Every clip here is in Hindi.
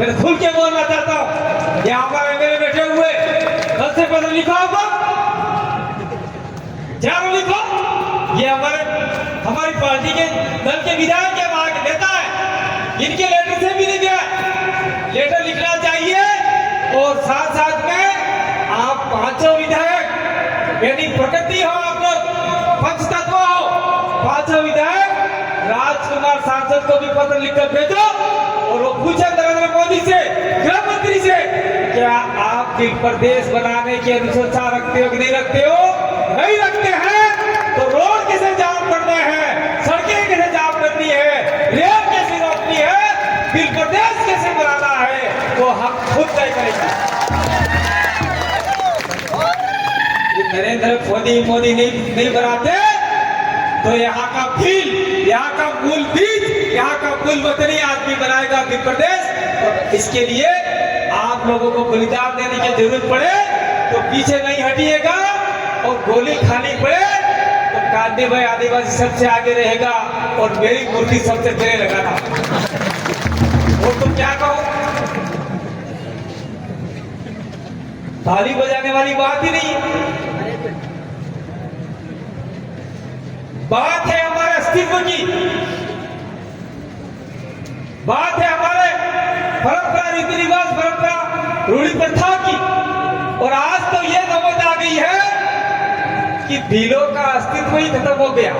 मैं खुल के बोलना चाहता हूँ। यहाँ पर मेरे बैठे हुए कल से पहले लिखा होगा, चारों लिखो। ये हमारी पार्टी के दल के विधायक के वहां के नेता है, इनके लेटर से भी नहीं गया। लेटर लिखना चाहिए और साथ साथ में आप पांचों विधायक यानी प्रकृति हो, आप लोग पंचतत्व हो, पांचों विधायक राजकुमार सांसद को भी पत्र लिखकर भेजो और वो पूछे नरेंद्र मोदी से, गृह मंत्री से, क्या आप दिल प्रदेश बनाने की अनुशंसा रखते हो कि नहीं रखते हो? नहीं रखते हैं तो रोड कैसे जाम करने हैं, सड़कें कैसे जाम करनी है, रेल कैसे रोकनी है, दिल प्रदेश कैसे बनाना है, वो हम खुद तय करेंगे। नरेंद्र मोदी नहीं बनाते तो यहाँ का फील, यहाँ का मूल बीज, यहाँ का मूल वतनी आदमी बनाएगा दिल प्रदेश। और इसके लिए आप लोगों को बलिदान देने की जरूरत पड़े तो पीछे नहीं हटिएगा, और गोली खानी पड़े तो कांति भाई आदिवासी सबसे आगे रहेगा और मेरी मूर्ति सबसे पहले लगाना। और तुम क्या कहो, ताली बजाने वाली बात ही नहीं है, बात है हमारे अस्तित्व की, बात है हमारे परंपरा, रीति रिवाज, परंपरा, रूढ़ी प्रथा की। और आज तो ये नौबत आ गई है कि भीलों का अस्तित्व ही खत्म हो गया,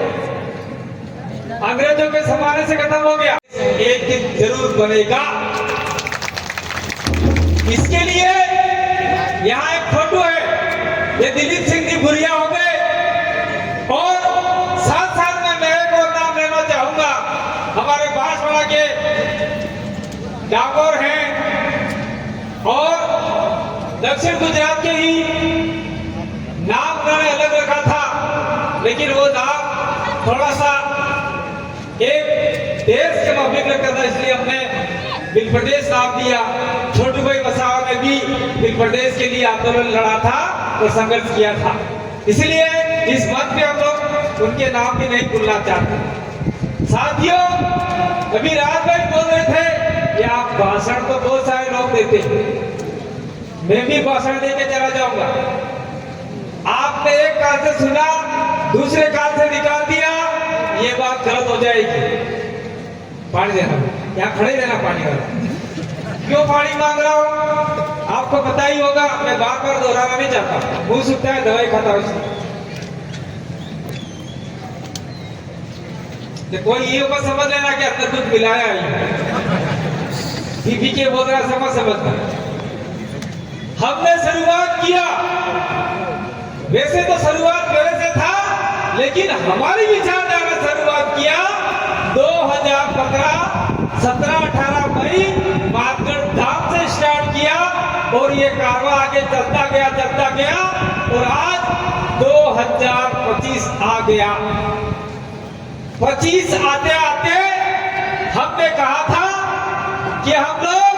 अंग्रेजों के जमाने से खत्म हो गया। एक दिन जरूर बनेगा। इसके लिए यहाँ एक फोटो है, ये दिलीप सिंह जी भुरिया हो गए। और साथ साथ में मैं एक और नाम लेना चाहूंगा, हमारे बांसवाड़ा के डांगोर हैं और दक्षिण गुजरात के ही नाम उन्होंने अलग रखा था, लेकिन वो नाम थोड़ा सा एक देश के माफिक लगता था, इसलिए हमने बिल प्रदेश नाम दिया। छोटू भाई वसावा ने भी बिल प्रदेश के लिए आंदोलन लड़ा था और संघर्ष किया था, इसलिए इस मंच पे हम लोग उनके नाम भी नहीं भूलना चाहते। साथियों, अभी राज भाई बोल रहे थे कि आप भाषण तो बहुत सारे लोग देते हैं, मैं भी भाषण देके चला जाऊंगा। आपने एक कान से सुना, दूसरे कान से निकाल दिया, ये बात गलत हो जाएगी। पानी देना, यहाँ खड़े रहना पानी वाला। क्यों पानी मांग रहा हूँ आपको पता ही होगा, मैं बार बार दोहराना नहीं चाहता, मुंह सूखता है, दवाई खाता हूँ। कोई ये मत समझ लेना कि अंदर कुछ मिलाया ही, पी के बोल रहा समझना। हमने शुरुआत किया, वैसे तो शुरुआत पहले से था, लेकिन हमारी विचारधारा शुरुआत किया 2015 17-18 मई मातगढ़ धाम से स्टार्ट किया और ये कारवां आगे चलता गया और आज 2025 आ गया। 25 आते आते हमने कहा था कि हम लोग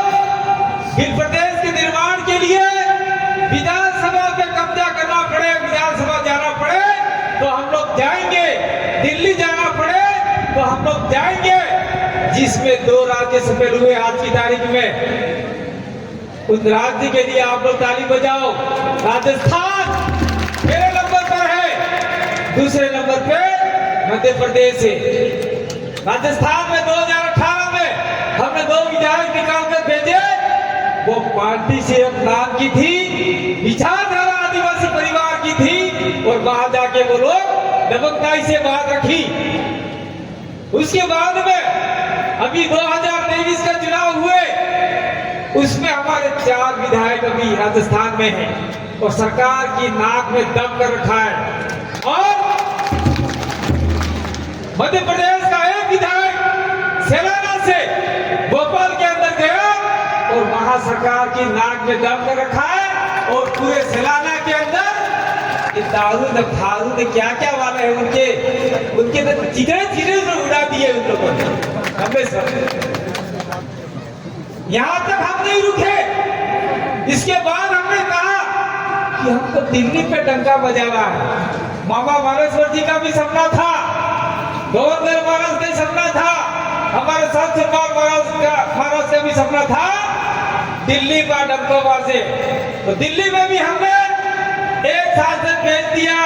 बिल प्रदेश के निर्माण के लिए विधानसभा पे कब्जा करना पड़े, विधानसभा जाना पड़े तो हम लोग जाएंगे, दिल्ली जाना पड़े तो हम लोग जाएंगे, जिसमें 2 राज्य सफल हुए आज की तारीख में। उन राज्य के लिए आप लोग ताली बजाओ। राजस्थान पहले नंबर पर है, दूसरे नंबर पे मध्य प्रदेश है। राजस्थान में 2018 में हमने 2 विधायक निकाल कर भेजे, वो पार्टी से नाम की थी, विचारधारा आदिवासी परिवार की थी, और वहां जाके वो लोग दबंगई से बात रखी। उसके बाद में अभी 2023 का चुनाव हुए, उसमें हमारे 4 विधायक अभी राजस्थान में हैं और सरकार की नाक में दम कर रखा है। और मध्य प्रदेश का एक विधायक सेलाना से भोपाल के अंदर गया और वहां सरकार की नाक में दम कर रखा है, और पूरे सेलाना के अंदर दारू ने क्या क्या वाले हैं उनके तो चिड़े उड़ा दिए उन लोगों ने। यहाँ तक हम नहीं रुके, इसके बाद हमने कहा कि हमको दिल्ली पे डंका बजाना है। मामा मानेश्वर जी का भी सपना था, गवर्नर महाराज का सपना था, हमारे साथ महाराज का भी सपना था दिल्ली पर डंकोवार से, तो दिल्ली में भी हमने एक सांसद भेज दिया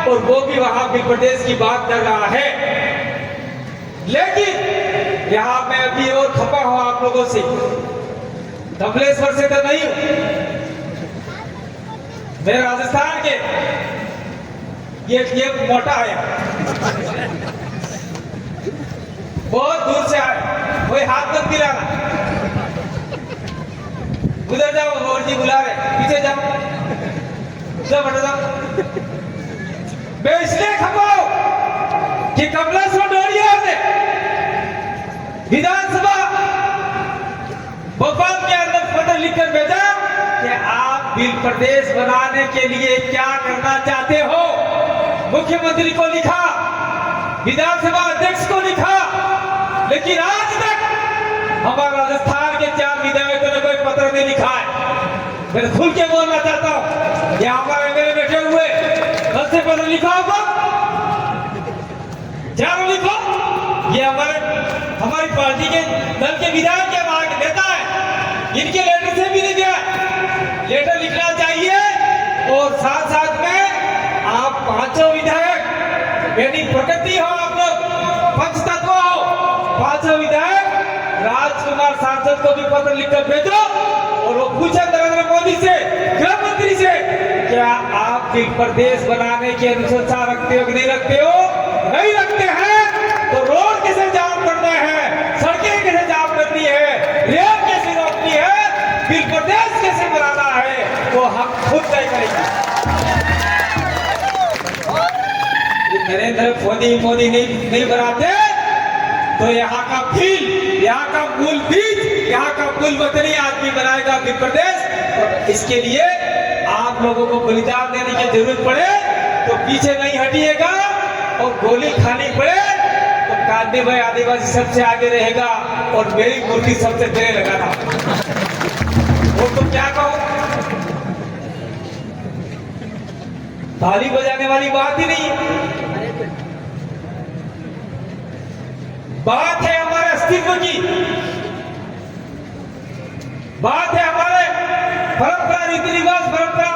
और वो भी वहां बिल प्रदेश की बात कर रहा है। लेकिन यहां मैं अभी और खपा हूं आप लोगों से, धबलेश्वर से तो नहीं हूं, मैं राजस्थान के, ये मोटा आया, बहुत दूर से आया, कोई हाथ मत गिराना, उधर जाओ, गौर जी बुला रहे, पीछे जाओ, उधर बढ़ जाओ। मैं इसलिए खपाऊं कि कमलेश्वर डोरिया ने विधानसभा भोपाल के अंदर पत्र लिखकर भेजा कि आप बिल प्रदेश बनाने के लिए क्या करना चाहते हो। मुख्यमंत्री को लिखा, विधानसभा अध्यक्ष को लिखा, लेकिन आज तक हमारे राजस्थान के 4 विधायकों ने कोई पत्र नहीं लिखा है। मैं खुल के बोलना चाहता हूं, ये हमारे एमएलए बैठे हुए, कल से पत्र लिखा होगा, चारों लिखो, ये हमारी पार्टी के दल के विधायक के मांग देता है, इनके लेटर से भी नहीं गया, लेटर लिखना चाहिए। और साथ साथ में आप 5 विधायक, यानी प्रकृति हो आप लोग, पंचतत्व हो, 5 विधायक राजकुमार सांसद को भी पत्र लिखकर भेजो और वो पूछे नरेंद्र मोदी से, गृह मंत्री से, क्या आप बिल प्रदेश बनाने की अनुशंसा रखते हो कि नहीं रखते हो? नहीं रखते हैं तो रोड कैसे जाम करना है, सड़कें कैसे जाम करनी है, रेल कैसे रोकनी है, बिल प्रदेश कैसे बनाना है, वो हम खुद तय करेंगे। नरेंद्र मोदी नहीं बनाते तो यहाँ का फील, यहाँ का मूल बीज, यहाँ का मूल वतनी आदमी बनाएगा बिल प्रदेश। और इसके लिए आप लोगों को बलिदान देने की जरूरत पड़े तो पीछे नहीं हटिएगा, और गोली खानी पड़े तो कांदे भाई आदिवासी सबसे आगे रहेगा और मेरी मूर्ति सबसे पहले लगाना। वो तो क्या कहो, ताली बजाने वाली बात ही नहीं है, बात है हमारे अस्तित्व की, बात है हमारे परंपरा, रीति रिवाज, परंपरा,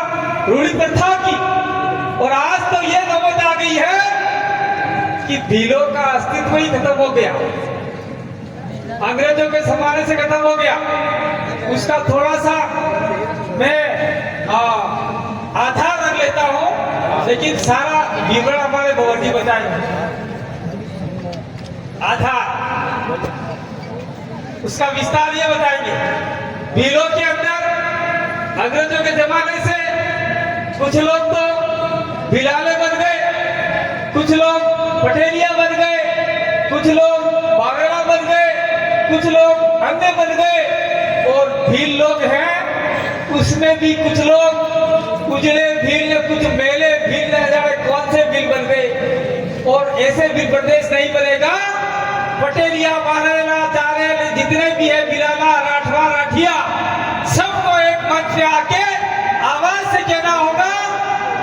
रूढ़ी प्रथा की। और आज तो ये नौबत आ गई है कि भीलों का अस्तित्व ही खत्म हो गया, अंग्रेजों के जमाने से खत्म हो गया। उसका थोड़ा सा मैं आधार रख लेता हूं, लेकिन सारा विवरण हमारे भगवत जी बताएंगे। आधार, उसका विस्तार ये बताएंगे। भीलों के अंदर अंग्रेजों के जमाने से कुछ लोग तो बिलाले बन गए, कुछ लोग पटेलिया बन गए, कुछ लोग बागड़ा बन गए, कुछ लोग अंधे बन गए। और भील लोग हैं, उसमें भी कुछ लोग उजड़े भील ने, कुछ मेले भील ने, जाने कौन से भील बन गए। और ऐसे भी प्रदेश नहीं बनेगा। पटेलिया, बारेला, चारेल, जितने भी है, बिलाला, राठवा, राठिया, सबको एक मंच पे आके आवाज से कहना होगा,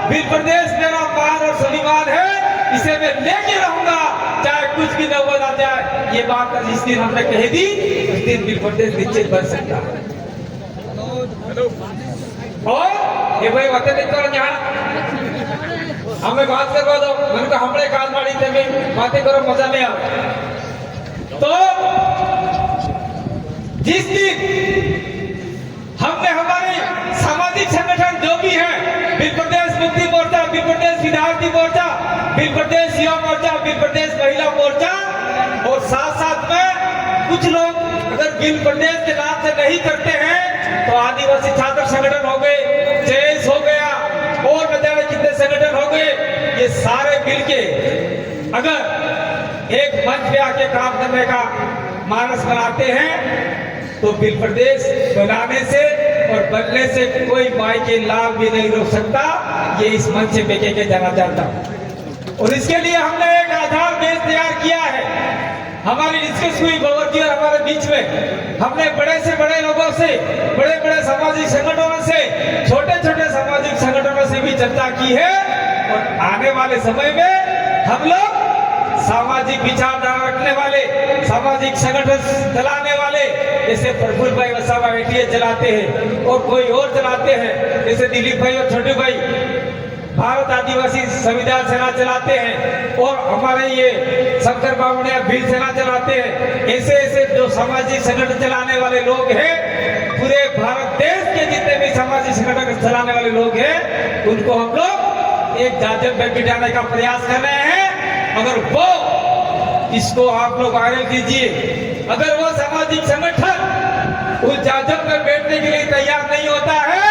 बिल प्रदेश मेरा मान और स्वाभिमान है, इसे मैं लेके रहूंगा, चाहे कुछ भी नौबत आ जाए। ये बात जिस दिन हमने कह दी, उस दिन बिल प्रदेश निश्चित बन सकता है। और ये भाई बातें नहीं करो, हमें बात करवा दो, मन को हमने काल मारी थे, बातें करो, मजा नहीं आ। तो जिस दिन हमने हमारे सामाजिक संगठन जो भी है, बिल प्रदेश मुक्ति मोर्चा, बिल प्रदेश विद्यार्थी मोर्चा, बिल प्रदेश युवा मोर्चा, बिल प्रदेश महिला मोर्चा, और साथ साथ में कुछ लोग अगर बिल प्रदेश के नाम से नहीं करते हैं तो आदिवासी छात्र संगठन हो गए, जेएस हो गया, और न जाने कितने संगठन हो गए, ये सारे मिलके अगर एक मंच पे आके काम करने का मानस बनाते हैं तो बिल प्रदेश बनाने से और बनने से कोई माई के लाभ भी नहीं रोक सकता। ये इस मंच से बेचे के जाना चाहता हूं। और इसके लिए हमने एक आधार बेस तैयार किया है। हमारी डिस्कस हुई भगवत जी और हमारे बीच में, हमने बड़े से बड़े लोगों से, बड़े बड़े सामाजिक संगठनों से, छोटे छोटे सामाजिक संगठनों से भी चर्चा की है। और आने वाले समय में हम लोग सामाजिक विचारधारा रखने वाले, सामाजिक संगठन चलाने वाले जैसे प्रफुल्ल भाई वसावा एटीएस चलाते हैं और कोई और चलाते हैं, जैसे दिलीप भाई और छोटू भाई भारत आदिवासी संविधान सेना चलाते हैं, और हमारे ये शंकर बावड़िया भील सेना चलाते हैं। ऐसे ऐसे जो सामाजिक संगठन चलाने वाले लोग हैं, पूरे भारत देश के जितने भी सामाजिक संगठन चलाने वाले लोग हैं, उनको हम लोग एक जाजम में बिठाने का प्रयास कर रहे हैं। अगर वो इसको आप लोग वायरल कीजिए, अगर वो सामाजिक संगठन उस जाजम में बैठने के लिए तैयार नहीं होता है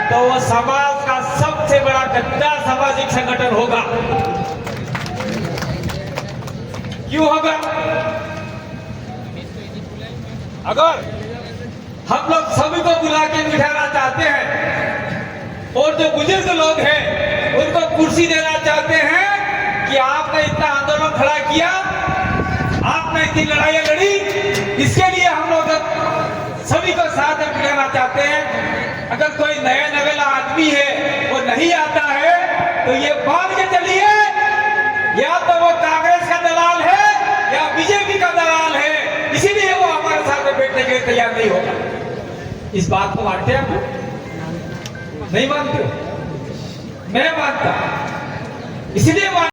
तो वो समाज का सबसे बड़ा गद्दार सामाजिक संगठन होगा। क्यों होगा? अगर हम लोग सभी को बुला के बिठाना चाहते हैं और जो बुजुर्ग लोग हैं उनको कुर्सी देना चाहते हैं कि आपने इतना आंदोलन खड़ा किया, आपने इतनी लड़ाइयां लड़ी, इसके लिए हम लोग सभी को साथ में बिठाना चाहते हैं। अगर कोई नया नवेला आदमी है वो नहीं आता है तो ये मान के चलिए, या तो वो कांग्रेस का दलाल है या बीजेपी का दलाल है, इसीलिए वो हमारे साथ में बैठने के लिए तैयार नहीं होगा। इस बात को मानते हैं आप? नहीं मानते? मैं मानता, इसलिए